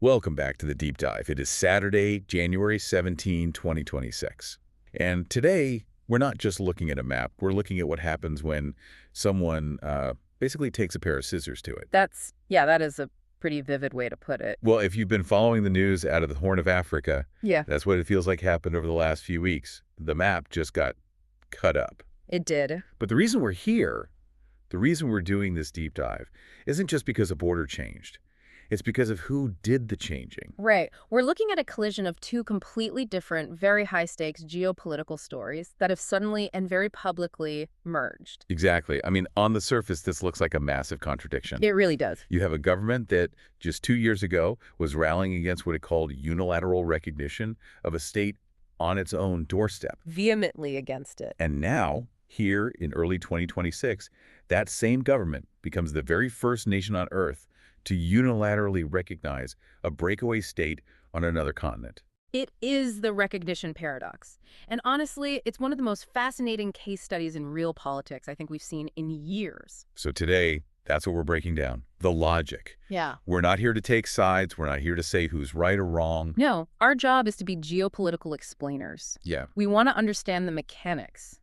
Welcome back to the Deep Dive. It is Saturday, January 17, 2026. And today, we're not just looking at a map. We're looking at what happens when someone basically takes a pair of scissors to it. That is a pretty vivid way to put it. Well, if you've been following the news out of the Horn of Africa, Yeah, that's what it feels like happened over the last few weeks. The map just got cut up. it did. But the reason we're here, the reason we're doing this deep dive, isn't just because a border changed. It's because of who did the changing. Right. We're looking at a collision of two completely different, very high-stakes geopolitical stories that have suddenly and very publicly merged. Exactly. I mean, on the surface, this looks like a massive contradiction. It really does. You have a government that just 2 years ago was rallying against what it called unilateral recognition of a state on its own doorstep. Vehemently against it. And now, here in early 2026, that same government becomes the very first nation on Earth to unilaterally recognize a breakaway state on another continent. It is the recognition paradox. And honestly, it's one of the most fascinating case studies in real politics I think we've seen in years. So today, that's what we're breaking down. The logic. Yeah. We're not here to take sides. We're not here to say who's right or wrong. No, our job is to be geopolitical explainers. Yeah. We want to understand the mechanics.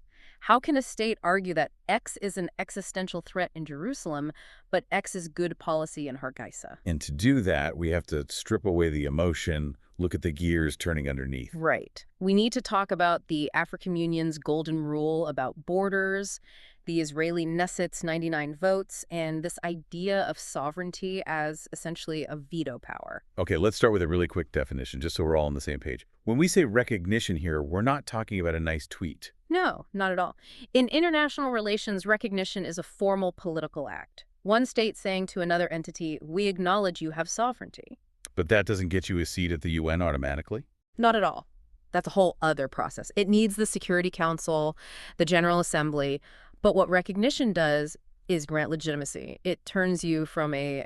How can a state argue that X is an existential threat in Jerusalem, but X is good policy in Hargeisa? And to do that, we have to strip away the emotion, look at the gears turning underneath. Right. We need to talk about the African Union's golden rule about borders, the Israeli Knesset's 99 votes, and this idea of sovereignty as essentially a veto power. Okay, let's start with a really quick definition, just so we're all on the same page. When we say recognition here, we're not talking about a nice tweet. No, not at all. In international relations, recognition is a formal political act. One state saying to another entity, we acknowledge you have sovereignty. But that doesn't get you a seat at the UN automatically? Not at all. That's a whole other process. It needs the Security Council, the General Assembly. But what recognition does is grant legitimacy. It turns you from a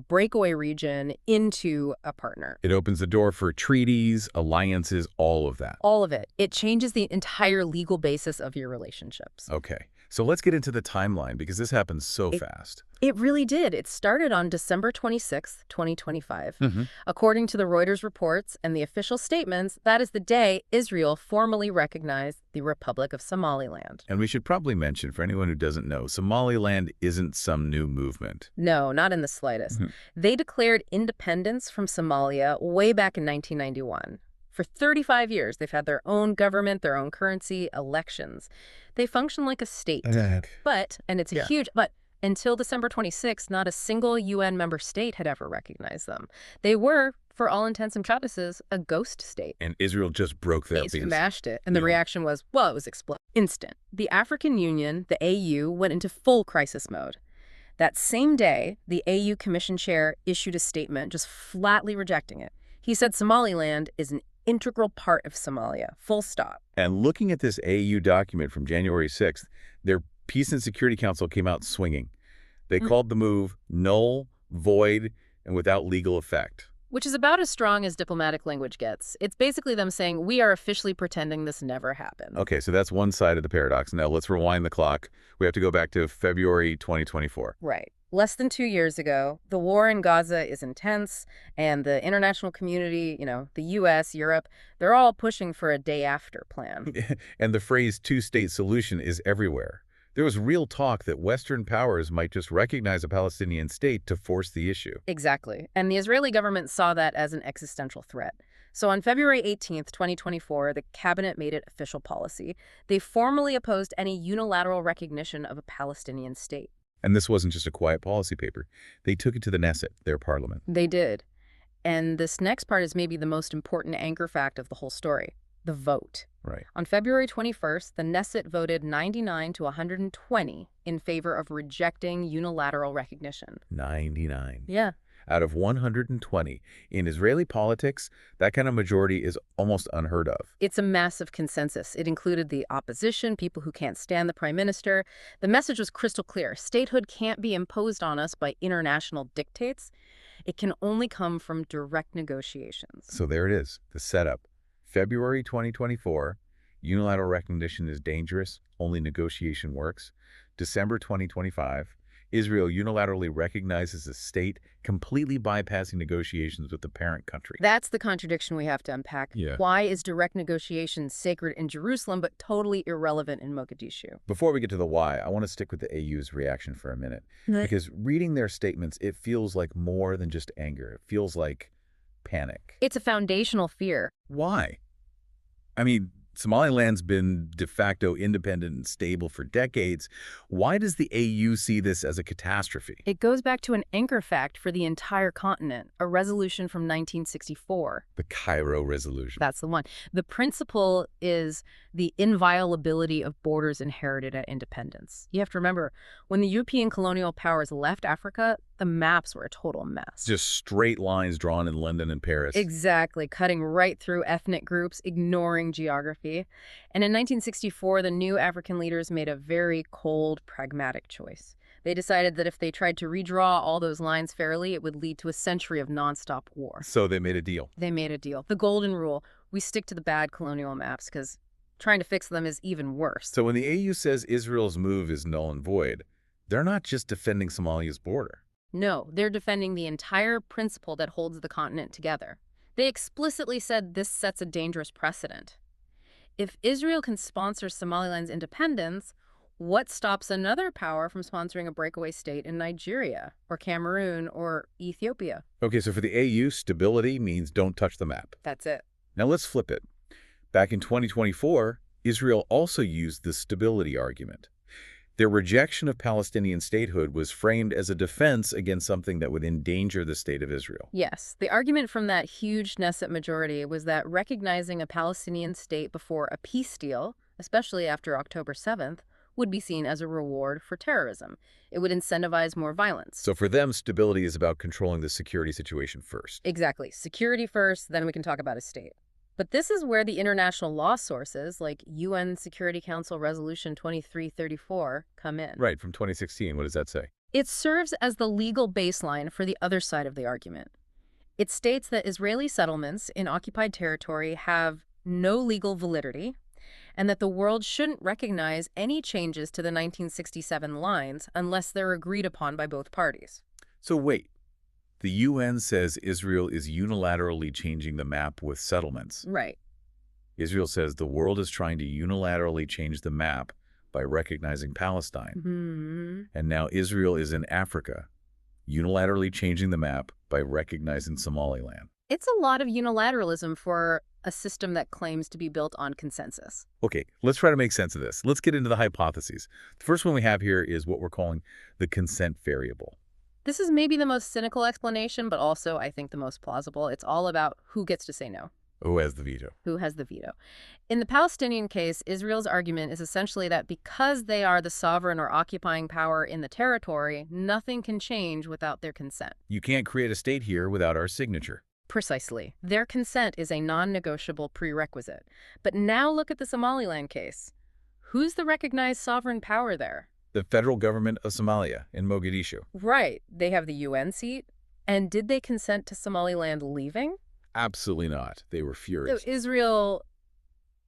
breakaway region into a partner. It opens the door for treaties, alliances, all of that. All of it. It changes the entire legal basis of your relationships. Okay, so let's get into the timeline because this happens so fast. It really did. It started on December 26th, 2025. Mm-hmm. According to the Reuters reports and the official statements, that is the day Israel formally recognized the Republic of Somaliland. And we should probably mention, for anyone who doesn't know, Somaliland isn't some new movement. No, not in the slightest. Mm-hmm. They declared independence from Somalia way back in 1991. For 35 years, they've had their own government, their own currency, elections. They function like a state. But, and it's a huge, but until December 26th, not a single UN member state had ever recognized them. They were, for all intents and purposes, a ghost state. And Israel just broke that. They smashed it. And the reaction was, well, it was instant. The African Union, the AU, went into full crisis mode. That same day, the AU Commission chair issued a statement just flatly rejecting it. He said Somaliland is an integral part of Somalia, full stop. And looking at this AU document from January 6th, their Peace and Security Council came out swinging. They called the move null, void, and without legal effect. Which is about as strong as diplomatic language gets. It's basically them saying, we are officially pretending this never happened. Okay, so that's one side of the paradox. Now let's rewind the clock. We have to go back to February 2024. Right. Less than 2 years ago, the war in Gaza is intense, and the international community, the U.S., Europe, they're all pushing for a day-after plan. And the phrase two-state solution is everywhere. There was real talk that Western powers might just recognize a Palestinian state to force the issue. Exactly. And the Israeli government saw that as an existential threat. So on February 18th, 2024, the cabinet made it official policy. They formally opposed any unilateral recognition of a Palestinian state. And this wasn't just a quiet policy paper. They took it to the Knesset, their parliament. They did. And this next part is maybe the most important anchor fact of the whole story, the vote. Right. On February 21st, the Knesset voted 99 to 120 in favor of rejecting unilateral recognition. 99. Yeah. Out of 120. In Israeli politics, that kind of majority is almost unheard of. It's a massive consensus. It included the opposition, people who can't stand the prime minister. The message was crystal clear. Statehood can't be imposed on us by international dictates. It can only come from direct negotiations. So there it is, the setup. February 2024, unilateral recognition is dangerous, only negotiation works. December 2025, Israel unilaterally recognizes a state, completely bypassing negotiations with the parent country. That's the contradiction we have to unpack. Yeah. Why is direct negotiation sacred in Jerusalem but totally irrelevant in Mogadishu? Before we get to the why, I want to stick with the AU's reaction for a minute. Because reading their statements, it feels like more than just anger. It feels like panic. It's a foundational fear. Why? I mean, Somaliland's been de facto independent and stable for decades. Why does the AU see this as a catastrophe? It goes back to an anchor fact for the entire continent, a resolution from 1964. The Cairo Resolution. That's the one. The principle is the inviolability of borders inherited at independence. You have to remember, when the European colonial powers left Africa, the maps were a total mess. Just straight lines drawn in London and Paris. Exactly, cutting right through ethnic groups, ignoring geography. And in 1964, the new African leaders made a very cold, pragmatic choice. They decided that if they tried to redraw all those lines fairly, it would lead to a century of nonstop war. So they made a deal. They made a deal. The golden rule: we stick to the bad colonial maps because trying to fix them is even worse. So when the AU says Israel's move is null and void, they're not just defending Somalia's border. No, they're defending the entire principle that holds the continent together. They explicitly said this sets a dangerous precedent. If Israel can sponsor Somaliland's independence, what stops another power from sponsoring a breakaway state in Nigeria or Cameroon or Ethiopia? Okay, so for the AU, stability means don't touch the map. That's it. Now let's flip it. Back in 2024, Israel also used the stability argument. Their rejection of Palestinian statehood was framed as a defense against something that would endanger the state of Israel. Yes, the argument from that huge Knesset majority was that recognizing a Palestinian state before a peace deal, especially after October 7th, would be seen as a reward for terrorism. It would incentivize more violence. So for them, stability is about controlling the security situation first. Exactly. Security first, then we can talk about a state. But this is where the international law sources, like UN Security Council Resolution 2334, come in. Right, from 2016. What does that say? It serves as the legal baseline for the other side of the argument. It states that Israeli settlements in occupied territory have no legal validity, and that the world shouldn't recognize any changes to the 1967 lines unless they're agreed upon by both parties. So wait. The UN says Israel is unilaterally changing the map with settlements. Right. Israel says the world is trying to unilaterally change the map by recognizing Palestine. Mm-hmm. And now Israel is in Africa, unilaterally changing the map by recognizing Somaliland. It's a lot of unilateralism for a system that claims to be built on consensus. Okay, let's try to make sense of this. Let's get into the hypotheses. The first one we have here is what we're calling the consent variable. This is maybe the most cynical explanation, but also, I think, the most plausible. It's all about who gets to say no. Who has the veto? Who has the veto. In the Palestinian case, Israel's argument is essentially that because they are the sovereign or occupying power in the territory, nothing can change without their consent. You can't create a state here without our signature. Precisely. Their consent is a non-negotiable prerequisite. But now look at the Somaliland case. Who's the recognized sovereign power there? The federal government of Somalia in Mogadishu. Right. They have the UN seat. And did they consent to Somaliland leaving? Absolutely not. They were furious. So Israel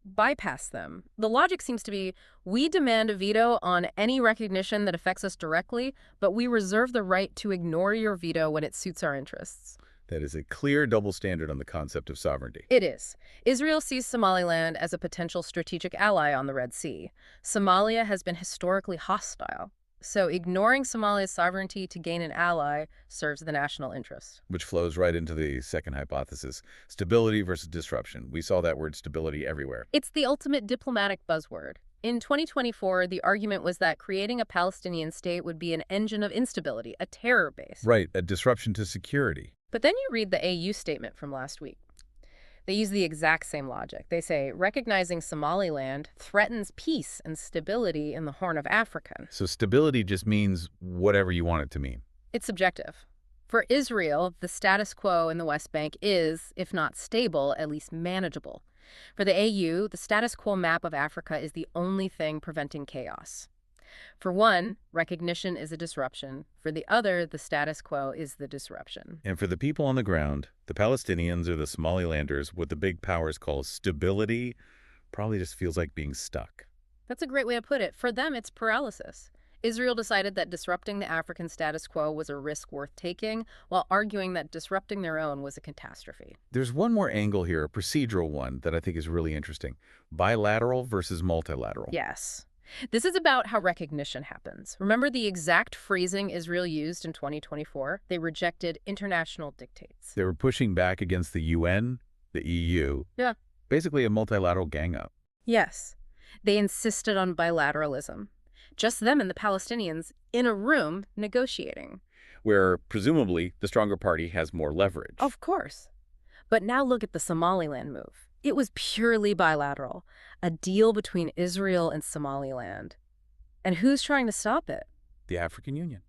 bypassed them. The logic seems to be, we demand a veto on any recognition that affects us directly, but we reserve the right to ignore your veto when it suits our interests. That is a clear double standard on the concept of sovereignty. It is. Israel sees Somaliland as a potential strategic ally on the Red Sea. Somalia has been historically hostile. So ignoring Somalia's sovereignty to gain an ally serves the national interest. Which flows right into the second hypothesis, stability versus disruption. We saw that word stability everywhere. It's the ultimate diplomatic buzzword. In 2024, the argument was that creating a Palestinian state would be an engine of instability, a terror base. Right, a disruption to security. But then you read the AU statement from last week. They use the exact same logic. They say, recognizing Somaliland threatens peace and stability in the Horn of Africa. So stability just means whatever you want it to mean. It's subjective. For Israel, the status quo in the West Bank is, if not stable, at least manageable. For the AU, the status quo map of Africa is the only thing preventing chaos. For one, recognition is a disruption. For the other, the status quo is the disruption. And for the people on the ground, the Palestinians or the Somalilanders, what the big powers call stability probably just feels like being stuck. That's a great way to put it. For them, it's paralysis. Israel decided that disrupting the African status quo was a risk worth taking, while arguing that disrupting their own was a catastrophe. There's one more angle here, a procedural one, that I think is really interesting. Bilateral versus multilateral. Yes. This is about how recognition happens. Remember the exact phrasing Israel used in 2024? They rejected international dictates. They were pushing back against the UN, the EU. Yeah. Basically a multilateral gang-up. Yes. They insisted on bilateralism. Just them and the Palestinians in a room negotiating. Where, presumably, the stronger party has more leverage. Of course. But now look at the Somaliland move. It was purely bilateral, a deal between Israel and Somaliland. And who's trying to stop it? The African Union,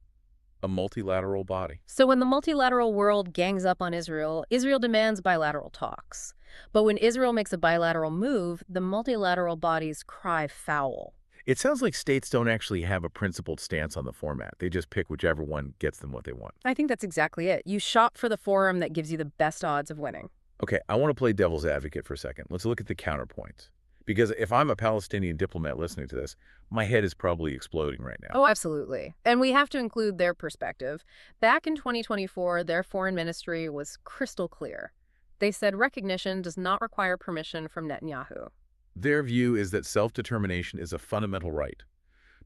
a multilateral body. So when the multilateral world gangs up on Israel, Israel demands bilateral talks. But when Israel makes a bilateral move, the multilateral bodies cry foul. It sounds like states don't actually have a principled stance on the format. They just pick whichever one gets them what they want. I think that's exactly it. You shop for the forum that gives you the best odds of winning. Okay, I want to play devil's advocate for a second. Let's look at the counterpoints. Because if I'm a Palestinian diplomat listening to this, my head is probably exploding right now. Oh, absolutely. And we have to include their perspective. Back in 2024, their foreign ministry was crystal clear. They said recognition does not require permission from Netanyahu. Their view is that self-determination is a fundamental right,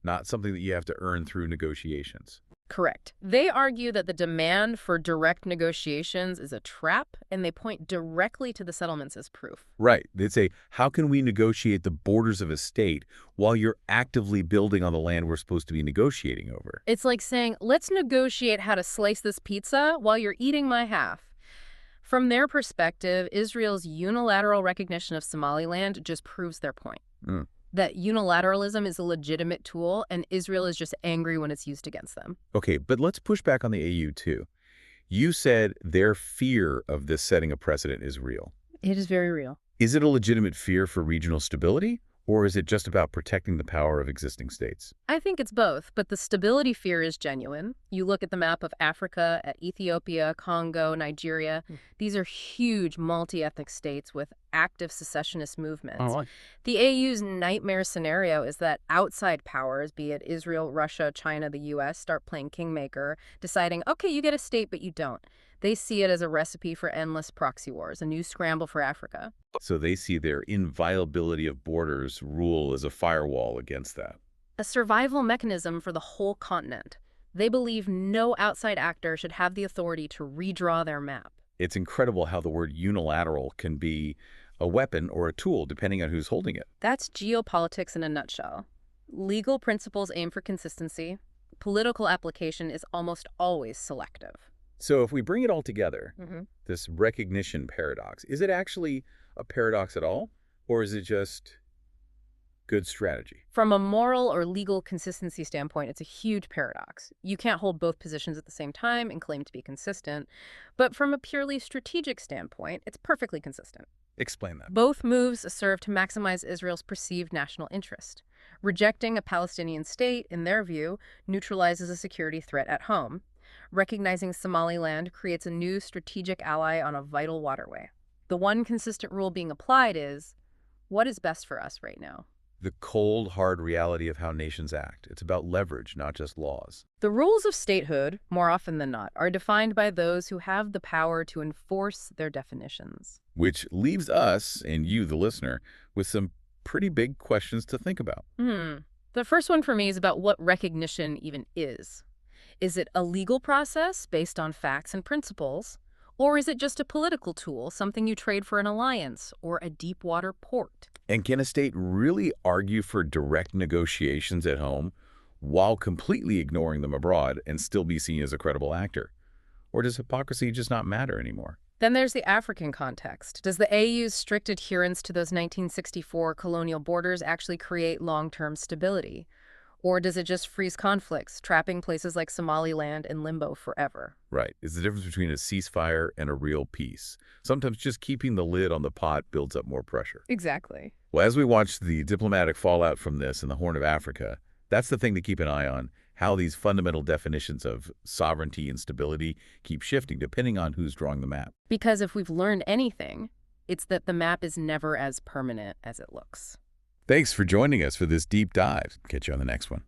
not something that you have to earn through negotiations. Correct. They argue that the demand for direct negotiations is a trap, and they point directly to the settlements as proof. Right. They'd say, how can we negotiate the borders of a state while you're actively building on the land we're supposed to be negotiating over? It's like saying, let's negotiate how to slice this pizza while you're eating my half. From their perspective, Israel's unilateral recognition of Somaliland just proves their point. That unilateralism is a legitimate tool, and Israel is just angry when it's used against them. Okay, but let's push back on the AU too. You said their fear of this setting a precedent is real. It is very real. Is it a legitimate fear for regional stability, or is it just about protecting the power of existing states? I think it's both, but the stability fear is genuine. You look at the map of Africa, at Ethiopia, Congo, Nigeria. These are huge multi-ethnic states with active secessionist movements. Oh, The AU's nightmare scenario is that outside powers, be it Israel, Russia, China, the U.S., start playing kingmaker, deciding, okay, you get a state, but you don't. They see it as a recipe for endless proxy wars, a new scramble for Africa. So they see their inviolability of borders rule as a firewall against that. A survival mechanism for the whole continent. They believe no outside actor should have the authority to redraw their map. It's incredible how the word unilateral can be a weapon or a tool, depending on who's holding it. That's geopolitics in a nutshell. Legal principles aim for consistency. Political application is almost always selective. So if we bring it all together, this recognition paradox, is it actually a paradox at all? Or is it just good strategy? From a moral or legal consistency standpoint, it's a huge paradox. You can't hold both positions at the same time and claim to be consistent. But from a purely strategic standpoint, it's perfectly consistent. Explain that. Both moves serve to maximize Israel's perceived national interest. Rejecting a Palestinian state, in their view, neutralizes a security threat at home. Recognizing Somaliland creates a new strategic ally on a vital waterway. The one consistent rule being applied is, what is best for us right now? The cold, hard reality of how nations act. It's about leverage, not just laws. The rules of statehood, more often than not, are defined by those who have the power to enforce their definitions. Which leaves us, and you, the listener, with some pretty big questions to think about. The first one for me is about what recognition even is. Is it a legal process based on facts and principles? Or is it just a political tool, something you trade for an alliance or a deep water port? And can a state really argue for direct negotiations at home while completely ignoring them abroad and still be seen as a credible actor? Or does hypocrisy just not matter anymore? Then there's the African context. Does the AU's strict adherence to those 1964 colonial borders actually create long-term stability? Or does it just freeze conflicts, trapping places like Somaliland in limbo forever? Right. It's the difference between a ceasefire and a real peace. Sometimes just keeping the lid on the pot builds up more pressure. Exactly. Well, as we watch the diplomatic fallout from this in the Horn of Africa, that's the thing to keep an eye on, how these fundamental definitions of sovereignty and stability keep shifting depending on who's drawing the map. Because if we've learned anything, it's that the map is never as permanent as it looks. Thanks for joining us for this deep dive. Catch you on the next one.